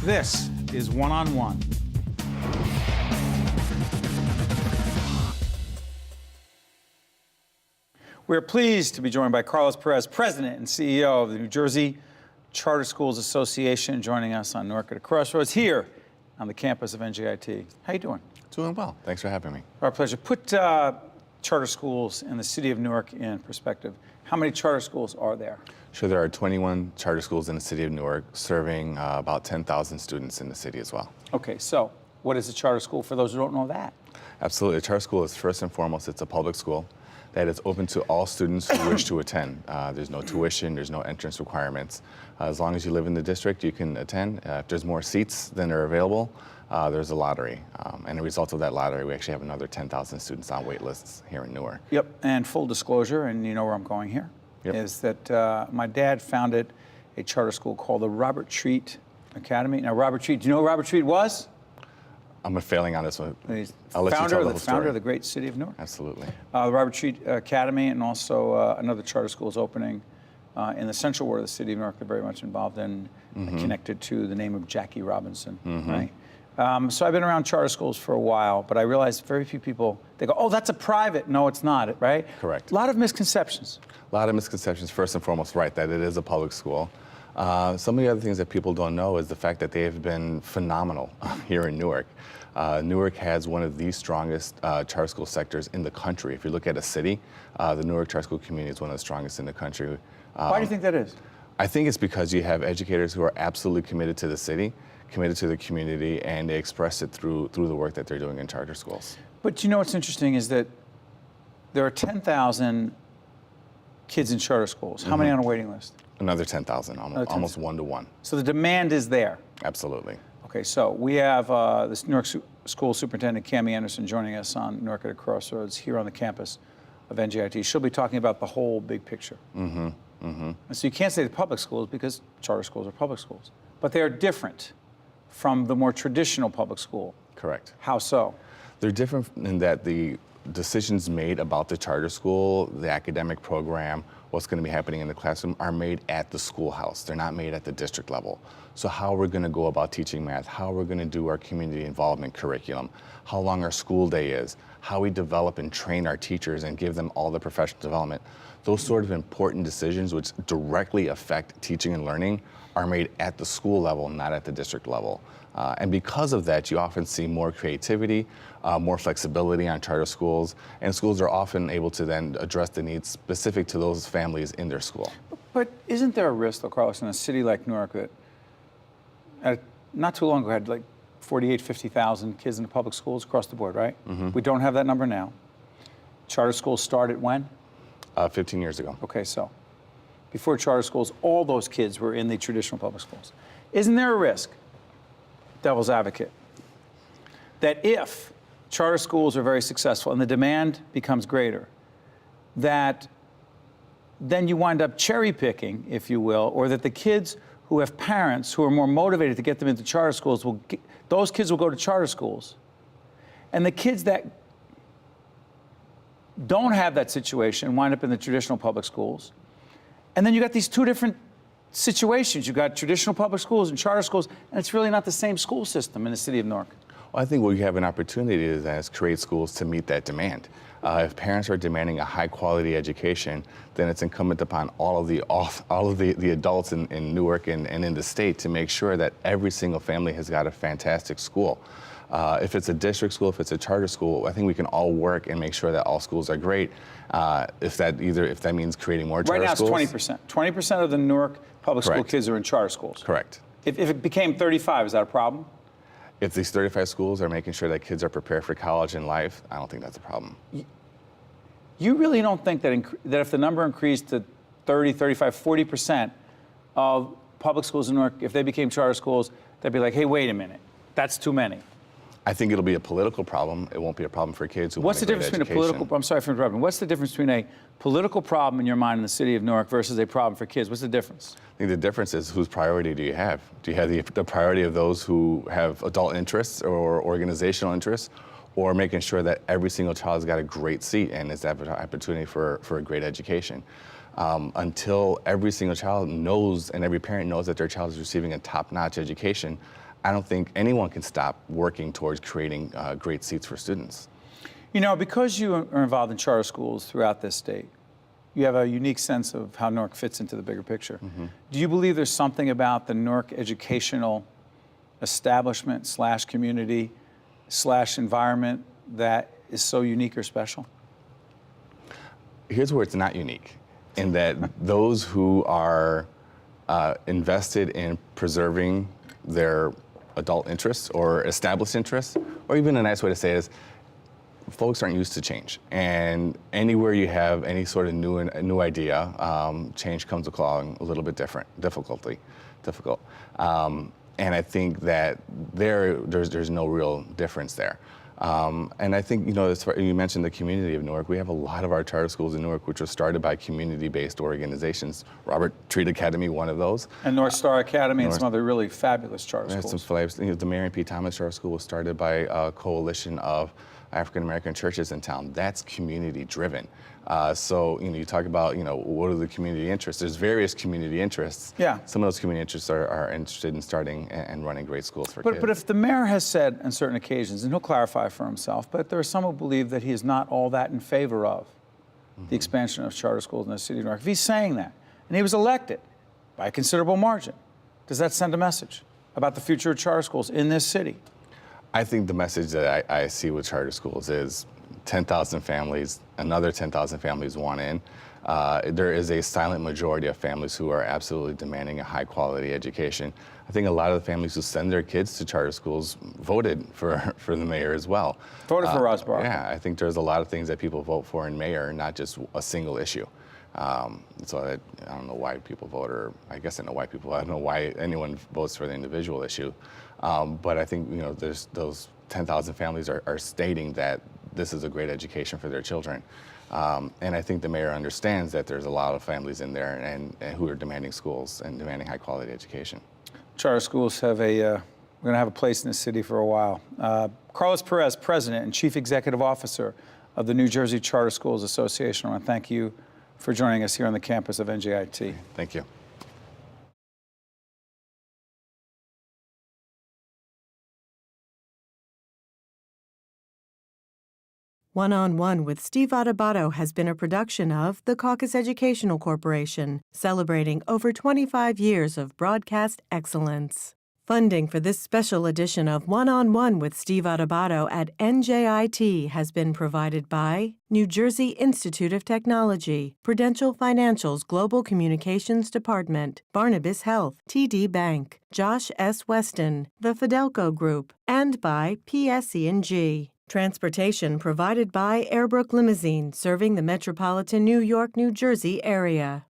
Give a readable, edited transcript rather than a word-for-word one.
This is One on One. We're pleased to be joined by Carlos Perez, President and CEO of the New Jersey Charter Schools Association, joining us on Newark at a Crossroads here on the campus of NJIT. How you doing? Doing well. Thanks for having me. Our pleasure. Put charter schools in the city of Newark in perspective. How many charter schools are there? Sure, there are 21 charter schools in the city of Newark, serving about 10,000 students in the city as well. Okay, so what is a charter school for those who don't know that? Absolutely. A charter school is first and foremost, it's a public school that is open to all students who wish to attend. There's no tuition, there's no entrance requirements. As long as you live in the district, you can attend. If there's more seats than are available, there's a lottery. And as a result of that lottery, we actually have another 10,000 students on wait lists here in Newark. Yep, and full disclosure, and you know where I'm going here, is that my dad founded a charter school called the Robert Treat Academy. Now, Robert Treat, do you know who Robert Treat was? I'm failing on this one. He's I'll let you tell the whole story. founder of the great city of Newark. Absolutely. The Robert Treat Academy, and also another charter school is opening in the central ward of the city of Newark. They're very much involved in, connected to the name of Jackie Robinson, right? So I've been around charter schools for a while, but I realize very few people, they go, oh, that's a private. No, it's not, right? Correct. A lot of misconceptions. A lot of misconceptions, first and foremost, right, that it is a public school. Some of the other things that people don't know is the fact that they have been phenomenal here in Newark. Newark has one of the strongest charter school sectors in the country. If you look at a city, the Newark charter school community is one of the strongest in the country. Why do you think that is? I think it's because you have educators who are absolutely committed to the city, committed to the community, and they express it through the work that they're doing in charter schools. But you know what's interesting is that there are 10,000 kids in charter schools. How many on a waiting list? Another 10,000, almost 1 to 1. So the demand is there. Absolutely. Okay, so we have this Newark School Superintendent Cammie Anderson joining us on Newark at a Crossroads here on the campus of NJIT. She'll be talking about the whole big picture. And so you can't say the public schools because charter schools are public schools. But they are different from the more traditional public school. Correct. How so? They're different in that the decisions made about the charter school, the academic program, what's going to be happening in the classroom are made at the schoolhouse. They're not made at the district level. So how we're going to go about teaching math, how we're going to do our community involvement curriculum, how long our school day is, how we develop and train our teachers and give them all the professional development. Those sort of important decisions which directly affect teaching and learning are made at the school level, not at the district level. And because of that, you often see more creativity, more flexibility on charter schools, and schools are often able to then address the needs specific to those families in their school. But isn't there a risk, though, Carlos, in a city like Newark that not too long ago had like 48, 50,000 kids in the public schools across the board, right? We don't have that number now. Charter schools started when? 15 years ago. Okay, so before charter schools, all those kids were in the traditional public schools. Isn't there a risk, devil's advocate, that if charter schools are very successful and the demand becomes greater, that then you wind up cherry picking, if you will, or that the kids who have parents who are more motivated to get them into charter schools, those kids will go to charter schools. And the kids that don't have that situation wind up in the traditional public schools. And then you got these two different situations. You've got traditional public schools and charter schools, and it's really not the same school system in the city of Newark. Well, I think what we have an opportunity is create schools to meet that demand. If parents are demanding a high-quality education, then it's incumbent upon all of the adults in Newark and in the state to make sure that every single family has got a fantastic school. If it's a district school, if it's a charter school, I think we can all work and make sure that all schools are great. If that means creating more charter schools. Right now it's 20%. 20% of the Newark public school kids are in charter schools. Correct. If it became 35, is that a problem? If these 35 schools are making sure that kids are prepared for college and life, I don't think that's a problem. You really don't think that if the number increased to 30, 35, 40% of public schools in Newark, if they became charter schools, they'd be like, hey, wait a minute, that's too many. I think it'll be a political problem. It won't be a problem for kids who want a great education. What's the difference between a political, I'm sorry for interrupting, what's the difference between a political problem in your mind in the city of Newark versus a problem for kids? What's the difference? I think the difference is whose priority do you have? Do you have the priority of those who have adult interests or organizational interests, or making sure that every single child's got a great seat and is have an opportunity for a great education? Until every single child knows and every parent knows that their child is receiving a top-notch education, I don't think anyone can stop working towards creating great seats for students. You know, because you are involved in charter schools throughout this state, you have a unique sense of how Newark fits into the bigger picture. Do you believe there's something about the Newark educational establishment / community / environment that is so unique or special? Here's where it's not unique, in that those who are invested in preserving their adult interests or established interests, or even a nice way to say it is, folks aren't used to change. And anywhere you have any sort of new idea, change comes along a little bit difficult. And I think that there's no real difference there. And I think, you know, as far, you mentioned the community of Newark. We have a lot of our charter schools in Newark which were started by community-based organizations. Robert Treat Academy, one of those. And North Star Academy and some other really fabulous charter schools. The Marion P. Thomas Charter School was started by a coalition of African-American churches in town. That's community-driven. So, you know, you talk about, you know, what are the community interests? There's various community interests. Yeah. Some of those community interests are interested in starting and running great schools for kids. But if the mayor has said on certain occasions, and he'll clarify for himself, but there are some who believe that he is not all that in favor of the expansion of charter schools in the city of Newark. If he's saying that, and he was elected by a considerable margin, does that send a message about the future of charter schools in this city? I think the message that I see with charter schools is 10,000 families, another 10,000 families want in. There is a silent majority of families who are absolutely demanding a high quality education. I think a lot of the families who send their kids to charter schools voted for the mayor as well. Voted for Ross Barkley. Yeah, I think there's a lot of things that people vote for in mayor, not just a single issue. So I don't know why people vote, or I guess I know why people, I don't know why anyone votes for the individual issue. But I think, you know, there's those 10,000 families are stating that this is a great education for their children. And I think the mayor understands that there's a lot of families in there and who are demanding schools and demanding high quality education. Charter schools have we're going to have a place in this city for a while. Carlos Perez, President and Chief Executive Officer of the New Jersey Charter Schools Association. I want to thank you for joining us here on the campus of NJIT. Thank you. One-on-One with Steve Adubato has been a production of the Caucus Educational Corporation, celebrating over 25 years of broadcast excellence. Funding for this special edition of One-on-One with Steve Adubato at NJIT has been provided by New Jersey Institute of Technology, Prudential Financial's Global Communications Department, Barnabas Health, TD Bank, Josh S. Weston, the Fidelco Group, and by PSE&G. Transportation provided by Airbrook Limousine, serving the metropolitan New York, New Jersey area.